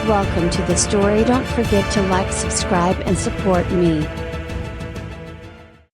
Welcome to the story. Don't forget to like, subscribe and support me.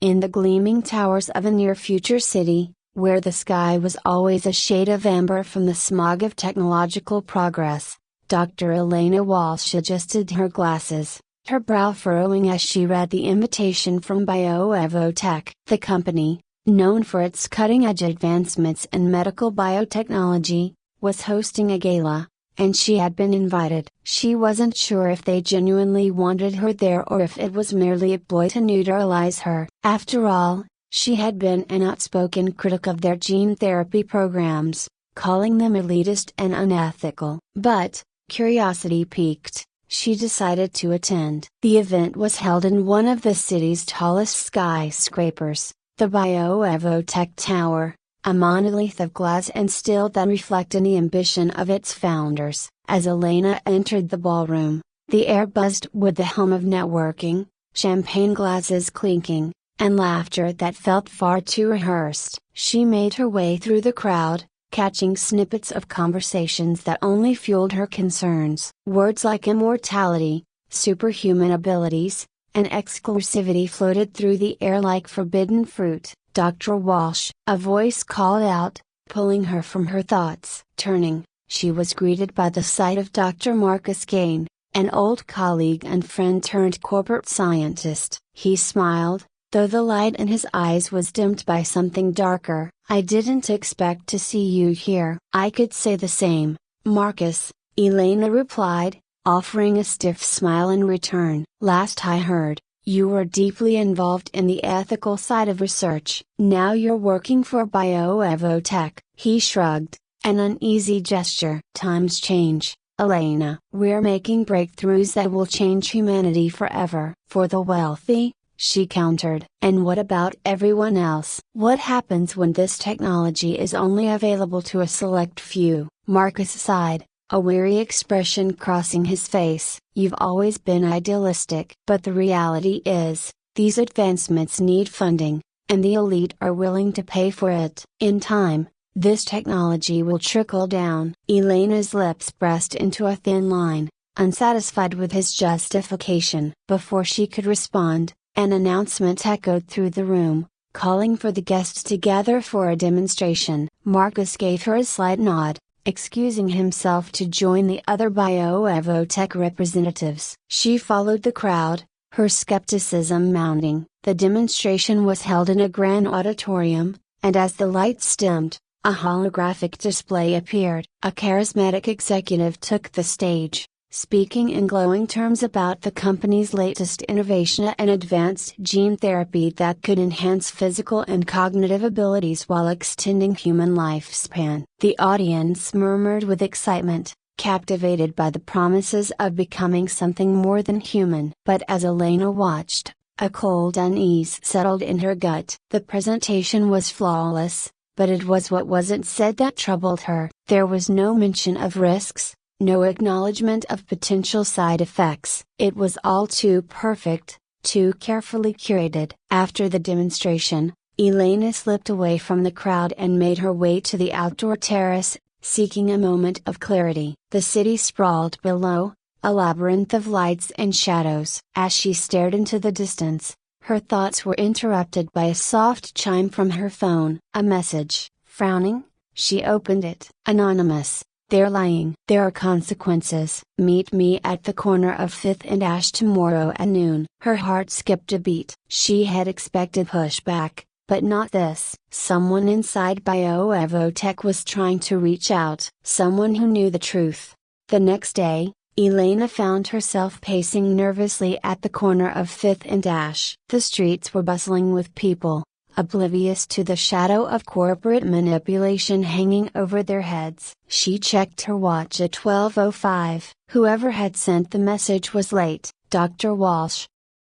In the gleaming towers of a near-future city, where the sky was always a shade of amber from the smog of technological progress, Dr. Elena Walsh adjusted her glasses, her brow furrowing as she read the invitation from BioEvotech. The company, known for its cutting-edge advancements in medical biotechnology, was hosting a gala, and she had been invited. She wasn't sure if they genuinely wanted her there or if it was merely a ploy to neutralize her. After all, she had been an outspoken critic of their gene therapy programs, calling them elitist and unethical. But, curiosity piqued, she decided to attend. The event was held in one of the city's tallest skyscrapers, the BioEvotech Tower, a monolith of glass and steel that reflected the ambition of its founders. As Elena entered the ballroom, the air buzzed with the hum of networking, champagne glasses clinking, and laughter that felt far too rehearsed. She made her way through the crowd, catching snippets of conversations that only fueled her concerns. Words like immortality, superhuman abilities, and exclusivity floated through the air like forbidden fruit. Dr. Walsh, a voice called out, pulling her from her thoughts. Turning, she was greeted by the sight of Dr. Marcus Gain, an old colleague and friend turned corporate scientist. He smiled, though the light in his eyes was dimmed by something darker. "I didn't expect to see you here." "I could say the same, Marcus," Elena replied, offering a stiff smile in return. "Last I heard, you were deeply involved in the ethical side of research. Now you're working for BioEvotech." He shrugged, an uneasy gesture. "Times change, Elena. We're making breakthroughs that will change humanity forever." "For the wealthy," she countered. "And what about everyone else? What happens when this technology is only available to a select few?" Marcus sighed, a weary expression crossing his face. "You've always been idealistic. But the reality is, these advancements need funding, and the elite are willing to pay for it. In time, this technology will trickle down." Elena's lips pressed into a thin line, unsatisfied with his justification. Before she could respond, an announcement echoed through the room, calling for the guests to gather for a demonstration. Marcus gave her a slight nod, excusing himself to join the other BioEvotech representatives. She followed the crowd, her skepticism mounting. The demonstration was held in a grand auditorium, and as the lights dimmed, a holographic display appeared. A charismatic executive took the stage, speaking in glowing terms about the company's latest innovation and advanced gene therapy that could enhance physical and cognitive abilities while extending human lifespan. The audience murmured with excitement, captivated by the promises of becoming something more than human. But as Elena watched, a cold unease settled in her gut. The presentation was flawless, but it was what wasn't said that troubled her. There was no mention of risks, no acknowledgement of potential side effects. It was all too perfect, too carefully curated. After the demonstration, Elena slipped away from the crowd and made her way to the outdoor terrace, seeking a moment of clarity. The city sprawled below, a labyrinth of lights and shadows. As she stared into the distance, her thoughts were interrupted by a soft chime from her phone. A message. Frowning, she opened it. Anonymous. "They're lying. There are consequences. Meet me at the corner of 5th and Ash tomorrow at noon." Her heart skipped a beat. She had expected pushback, but not this. Someone inside BioEvotech was trying to reach out. Someone who knew the truth. The next day, Elena found herself pacing nervously at the corner of 5th and Ash. The streets were bustling with people, oblivious to the shadow of corporate manipulation hanging over their heads. She checked her watch at 12:05. Whoever had sent the message was late. "Dr. Walsh,"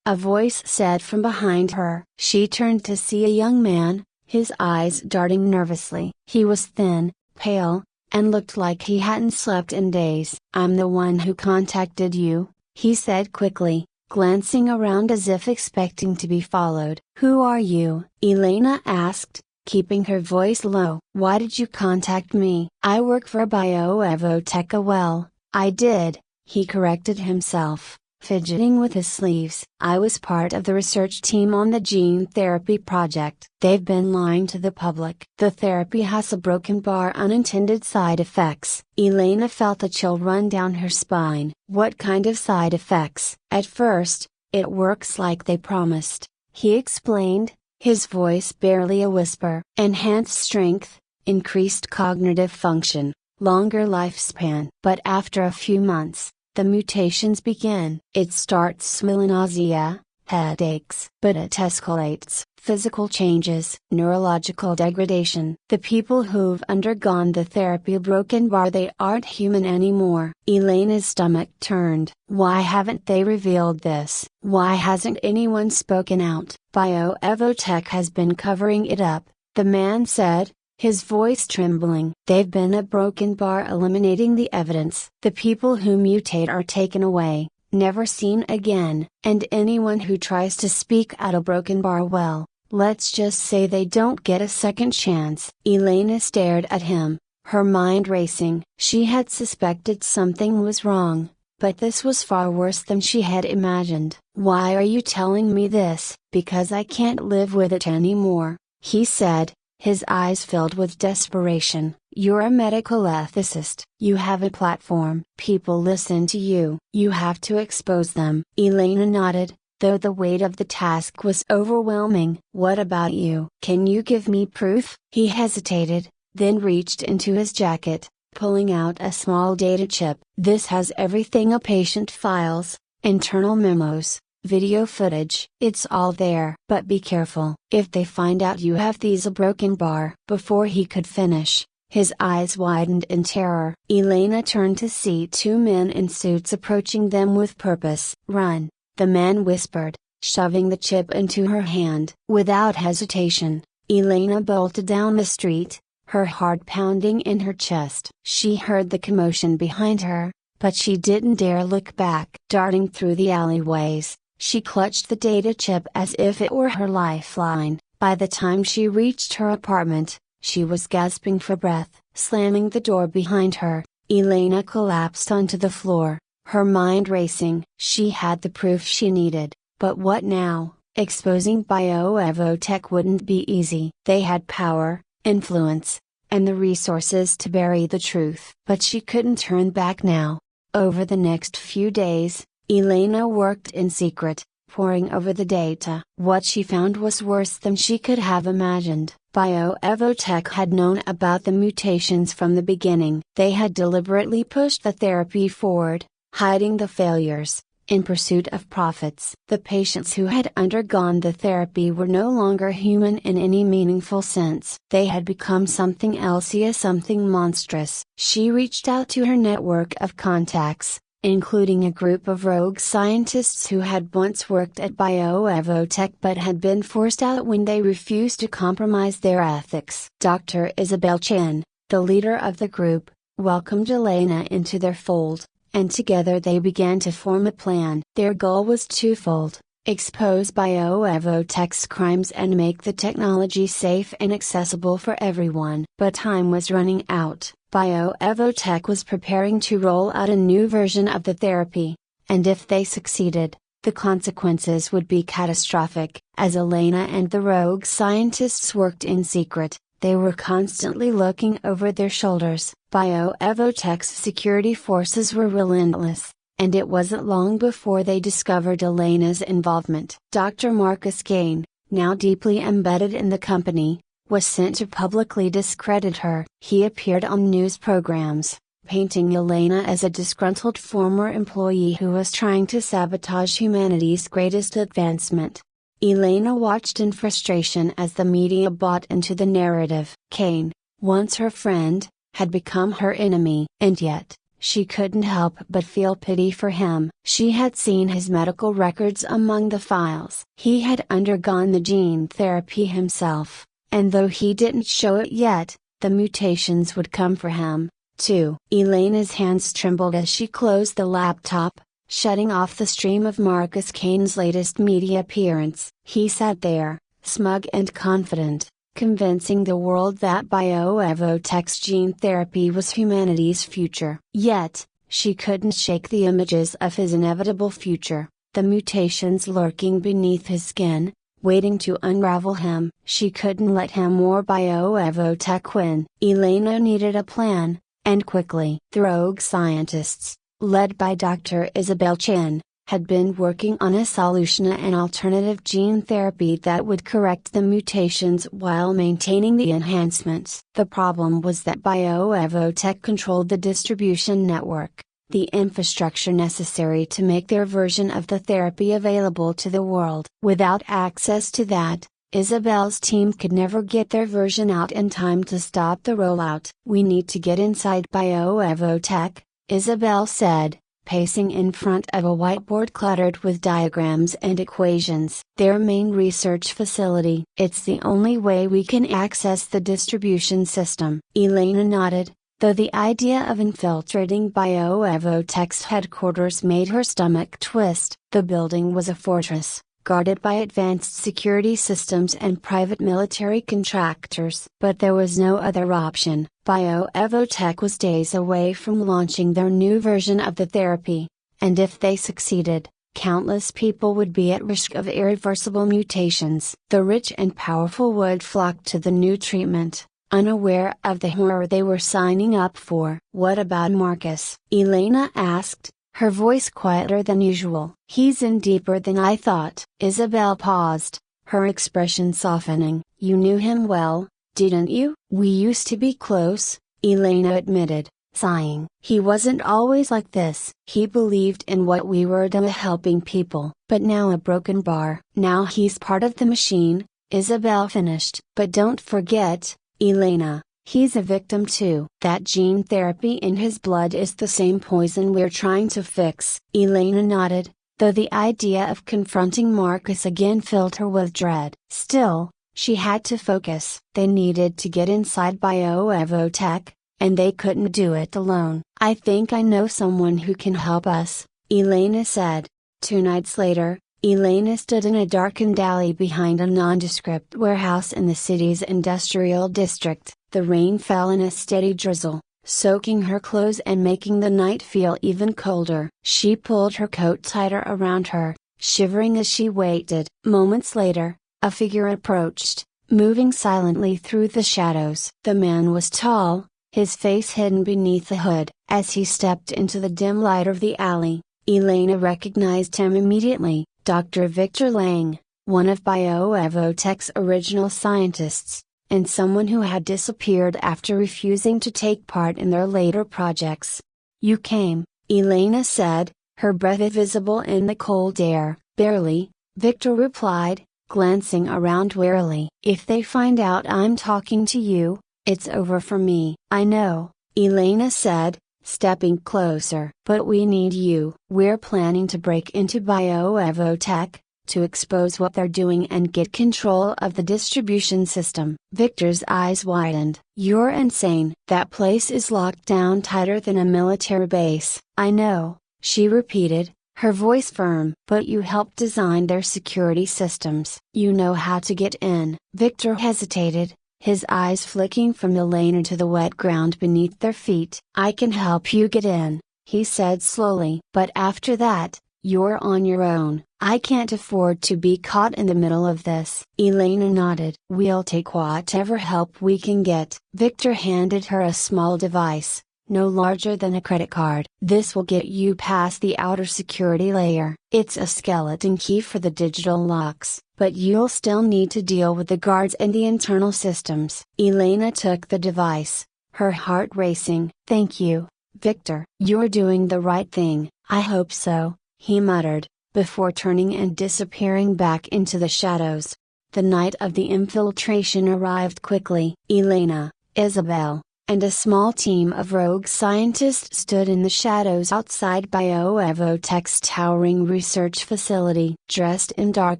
a voice said from behind her. She turned to see a young man, his eyes darting nervously. He was thin, pale, and looked like he hadn't slept in days. "I'm the one who contacted you," he said quickly, glancing around as if expecting to be followed. "Who are you?" Elena asked, keeping her voice low. "Why did you contact me?" "I work for BioEvotech." "Well, I did, He corrected himself, fidgeting with his sleeves. I was part of the research team on the gene therapy project. They've been lying to the public. The therapy has a broken bar unintended side effects. Elena felt a chill run down her spine. What kind of side effects? At first, it works like they promised, he explained, his voice barely a whisper. Enhanced strength, increased cognitive function, longer lifespan. But after a few months, the mutations begin. It starts with nausea, headaches, but it escalates. Physical changes, neurological degradation. The people who've undergone the therapy broken bar, they aren't human anymore. Elena's stomach turned. Why haven't they revealed this? Why hasn't anyone spoken out? BioEvotech has been covering it up, the man said, his voice trembling. They've been a broken bar eliminating the evidence. The people who mutate are taken away, never seen again, and anyone who tries to speak out a broken bar, well, let's just say they don't get a second chance. Elena stared at him, her mind racing. She had suspected something was wrong, but this was far worse than she had imagined. Why are you telling me this? Because I can't live with it anymore, he said, his eyes filled with desperation. You're a medical ethicist. You have a platform. People listen to you. You have to expose them. Elena nodded, though the weight of the task was overwhelming. What about you? Can you give me proof? He hesitated, then reached into his jacket, pulling out a small data chip. This has everything a patient files, internal memos, video footage. It's all there. But be careful. If they find out you have these a broken bar. Before he could finish, his eyes widened in terror. Elena turned to see two men in suits approaching them with purpose. Run, the man whispered, shoving the chip into her hand. Without hesitation, Elena bolted down the street, her heart pounding in her chest. She heard the commotion behind her, but she didn't dare look back. Darting through the alleyways, she clutched the data chip as if it were her lifeline. By the time she reached her apartment, she was gasping for breath. Slamming the door behind her, Elena collapsed onto the floor, her mind racing. She had the proof she needed, but what now? Exposing BioEvotech wouldn't be easy. They had power, influence, and the resources to bury the truth. But she couldn't turn back now. Over the next few days, Elena worked in secret, poring over the data. What she found was worse than she could have imagined. BioEvotech had known about the mutations from the beginning. They had deliberately pushed the therapy forward, hiding the failures, in pursuit of profits. The patients who had undergone the therapy were no longer human in any meaningful sense. They had become something else, something monstrous. She reached out to her network of contacts, including a group of rogue scientists who had once worked at BioEvotech but had been forced out when they refused to compromise their ethics. Dr. Isabel Chen, the leader of the group, welcomed Elena into their fold, and together they began to form a plan. Their goal was twofold: expose BioEvotech's crimes and make the technology safe and accessible for everyone. But time was running out. BioEvotech was preparing to roll out a new version of the therapy, and if they succeeded, the consequences would be catastrophic. As Elena and the rogue scientists worked in secret, they were constantly looking over their shoulders. BioEvotech's security forces were relentless, and it wasn't long before they discovered Elena's involvement. Dr. Marcus Kane, now deeply embedded in the company, was sent to publicly discredit her. He appeared on news programs, painting Elena as a disgruntled former employee who was trying to sabotage humanity's greatest advancement. Elena watched in frustration as the media bought into the narrative. Kane, once her friend, had become her enemy. And yet, she couldn't help but feel pity for him. She had seen his medical records among the files. He had undergone the gene therapy himself, and though he didn't show it yet, the mutations would come for him, too. Elena's hands trembled as she closed the laptop, shutting off the stream of Marcus Kane's latest media appearance. He sat there, smug and confident, convincing the world that BioEvotech's gene therapy was humanity's future. Yet, She couldn't shake the images of his inevitable future, the mutations lurking beneath his skin, waiting to unravel him. She couldn't let him or bioevotech win. Elena needed a plan, and quickly. The rogue scientists, led by Dr. Isabel Chen, had been working on a solution, an alternative gene therapy that would correct the mutations while maintaining the enhancements. The problem was that bioevotech controlled the distribution network, the infrastructure necessary to make their version of the therapy available to the world. Without access to that, Isabel's team could never get their version out in time to stop the rollout. "We need to get inside bioevotech," Isabel said, pacing in front of a whiteboard cluttered with diagrams and equations. "Their main research facility. It's the only way we can access the distribution system." Elena nodded, though the idea of infiltrating bioevotech's headquarters made her stomach twist. The building was a fortress, guarded by advanced security systems and private military contractors. But there was no other option. Bioevotech was days away from launching their new version of the therapy, and if they succeeded, countless people would be at risk of irreversible mutations. The rich and powerful would flock to the new treatment, unaware of the horror they were signing up for. "What about Marcus?" Elena asked, her voice quieter than usual. "He's in deeper than I thought." Isabel paused, her expression softening. "You knew him well, didn't you?" "We used to be close," Elena admitted, sighing. "He wasn't always like this. He believed in what we were doing, helping people. But now a broken bar. Now he's part of the machine," Isabel finished. "But don't forget, Elena, he's a victim too. That gene therapy in his blood is the same poison we're trying to fix." Elena nodded, though the idea of confronting Marcus again filled her with dread. Still, she had to focus. They needed to get inside bioevotech, and they couldn't do it alone. "I think I know someone who can help us," Elena said. 2 nights later, Elena stood in a darkened alley behind a nondescript warehouse in the city's industrial district. The rain fell in a steady drizzle, soaking her clothes and making the night feel even colder. She pulled her coat tighter around her, shivering as she waited. Moments later, a figure approached, moving silently through the shadows. The man was tall, his face hidden beneath the hood. As he stepped into the dim light of the alley, Elena recognized him immediately. Dr. Victor Lang, one of bioevotech's original scientists, and someone who had disappeared after refusing to take part in their later projects. "You came," Elena said, her breath visible in the cold air. "Barely," Victor replied, glancing around warily. "If they find out I'm talking to you, it's over for me." "I know," Elena said, stepping closer. "But we need you. We're planning to break into bioevotech, to expose what they're doing and get control of the distribution system." Victor's eyes widened. "You're insane. That place is locked down tighter than a military base." "I know," she repeated, her voice firm. "But you helped design their security systems. You know how to get in." Victor hesitated, his eyes flicking from Elena to the wet ground beneath their feet. "I can help you get in," he said slowly. "But after that, you're on your own. I can't afford to be caught in the middle of this." Elena nodded. "We'll take whatever help we can get." Victor handed her a small device, no larger than a credit card. "This will get you past the outer security layer. It's a skeleton key for the digital locks, but you'll still need to deal with the guards and the internal systems." Elena took the device, her heart racing. "Thank you, Victor." "You're doing the right thing." "I hope so," he muttered, before turning and disappearing back into the shadows. The night of the infiltration arrived quickly. Elena, Isabel, and a small team of rogue scientists stood in the shadows outside bioevotech's towering research facility. Dressed in dark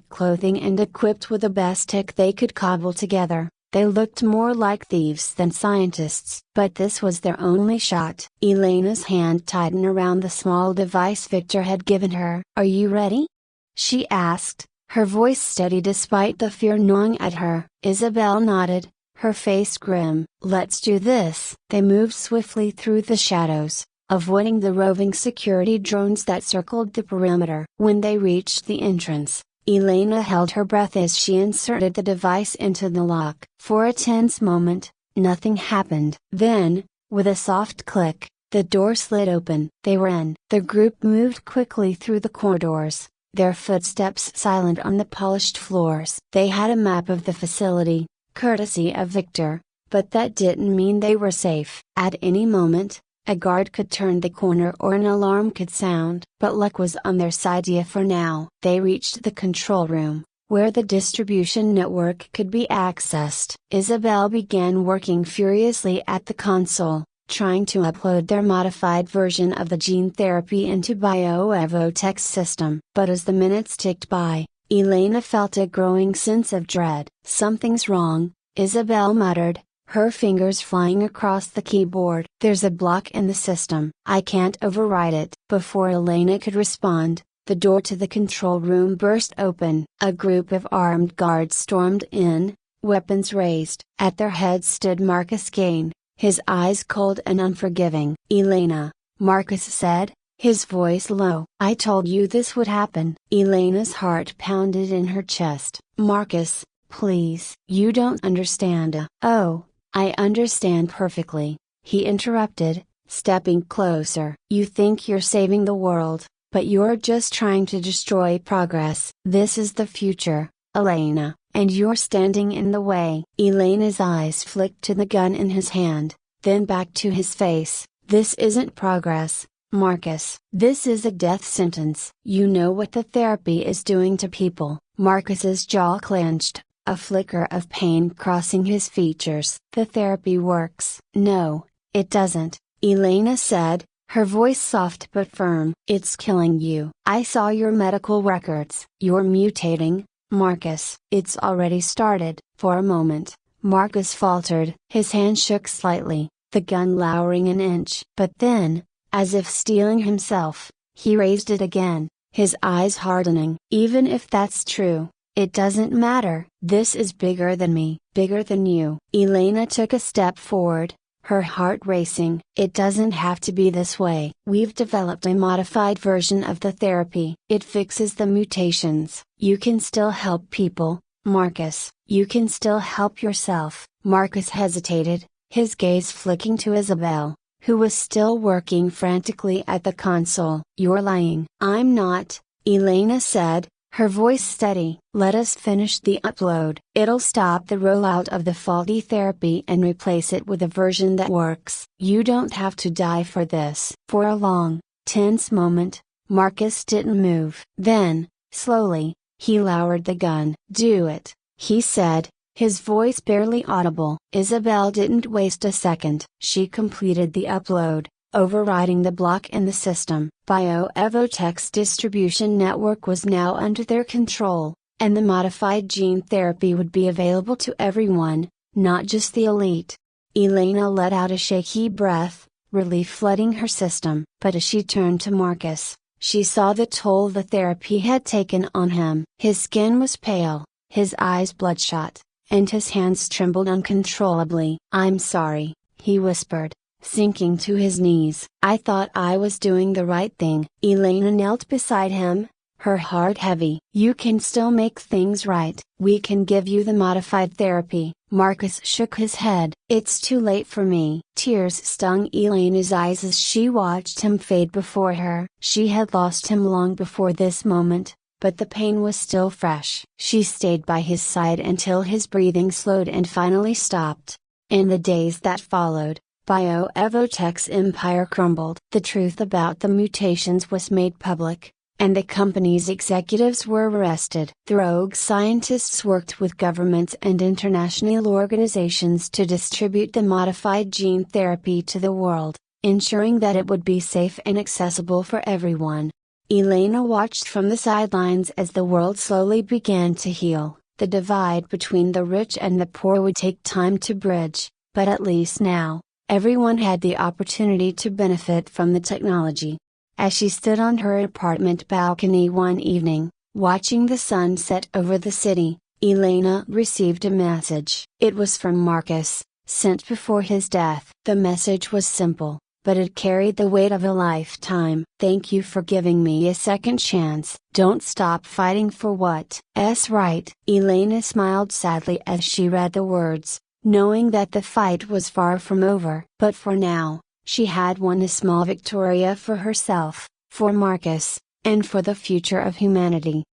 clothing and equipped with the best tech they could cobble together, they looked more like thieves than scientists. But this was their only shot. Elena's hand tightened around the small device Victor had given her. "Are you ready?" she asked, her voice steady despite the fear gnawing at her. Isabel nodded, her face grim. "Let's do this." They moved swiftly through the shadows, avoiding the roving security drones that circled the perimeter. When they reached the entrance, Elena held her breath as she inserted the device into the lock. For a tense moment, nothing happened. Then, with a soft click, the door slid open. They were in. The group moved quickly through the corridors, their footsteps silent on the polished floors. They had a map of the facility, courtesy of Victor, but that didn't mean they were safe. At any moment, a guard could turn the corner or an alarm could sound. But luck was on their side for now. They reached the control room, where the distribution network could be accessed. Isabel began working furiously at the console, trying to upload their modified version of the gene therapy into BioEvotech's system. But as the minutes ticked by, Elena felt a growing sense of dread. "Something's wrong," Isabel muttered, her fingers flying across the keyboard. "There's a block in the system. I can't override it." Before Elena could respond, the door to the control room burst open. A group of armed guards stormed in, weapons raised. At their heads stood Marcus Gain, his eyes cold and unforgiving. "Elena," Marcus said, his voice low. "I told you this would happen." Elena's heart pounded in her chest. "Marcus, please." "You don't understand." "Oh, I understand perfectly," he interrupted, stepping closer. "You think you're saving the world, but you're just trying to destroy progress. This is the future, Elena, and you're standing in the way." Elena's eyes flicked to the gun in his hand, then back to his face. "This isn't progress, Marcus. This is a death sentence. You know what the therapy is doing to people." Marcus's jaw clenched, a flicker of pain crossing his features. "The therapy works." "No, it doesn't," Elena said, her voice soft but firm. "It's killing you. I saw your medical records." "You're mutating, Marcus." "It's already started." For a moment, Marcus faltered. His hand shook slightly, the gun lowering an inch. But then, as if steeling himself, he raised it again, his eyes hardening. "Even if that's true, it doesn't matter. This is bigger than me, bigger than you." Elena took a step forward, her heart racing. "It doesn't have to be this way. We've developed a modified version of the therapy. It fixes the mutations. You can still help people, Marcus. You can still help yourself." Marcus hesitated, his gaze flicking to Isabel, who was still working frantically at the console. "You're lying." "I'm not," Elena said, her voice steady. "Let us finish the upload. It'll stop the rollout of the faulty therapy and replace it with a version that works. You don't have to die for this." For a long, tense moment, Marcus didn't move. Then, slowly, he lowered the gun. "Do it," he said, his voice barely audible. Isabel didn't waste a second. She completed the upload, overriding the block in the system. BioEvotech's distribution network was now under their control, and the modified gene therapy would be available to everyone, not just the elite. Elena let out a shaky breath, relief flooding her system. But as she turned to Marcus, she saw the toll the therapy had taken on him. His skin was pale, his eyes bloodshot, and his hands trembled uncontrollably. "I'm sorry," he whispered, sinking to his knees. "I thought I was doing the right thing." Elena knelt beside him, her heart heavy. "You can still make things right. We can give you the modified therapy." Marcus shook his head. "It's too late for me." Tears stung Elena's eyes as she watched him fade before her. She had lost him long before this moment, but the pain was still fresh. She stayed by his side until his breathing slowed and finally stopped. In the days that followed, BioEvotech's empire crumbled. The truth about the mutations was made public, and the company's executives were arrested. The rogue scientists worked with governments and international organizations to distribute the modified gene therapy to the world, ensuring that it would be safe and accessible for everyone. Elena watched from the sidelines as the world slowly began to heal. The divide between the rich and the poor would take time to bridge, but at least now, everyone had the opportunity to benefit from the technology. As she stood on her apartment balcony one evening, watching the sun set over the city, Elena received a message. It was from Marcus, sent before his death. The message was simple: but it carried the weight of a lifetime. Thank you for giving me a second chance. Don't stop fighting for what's right. Elena smiled sadly as she read the words, knowing that the fight was far from over. But for now, she had won a small victoria for herself, for Marcus, and for the future of humanity.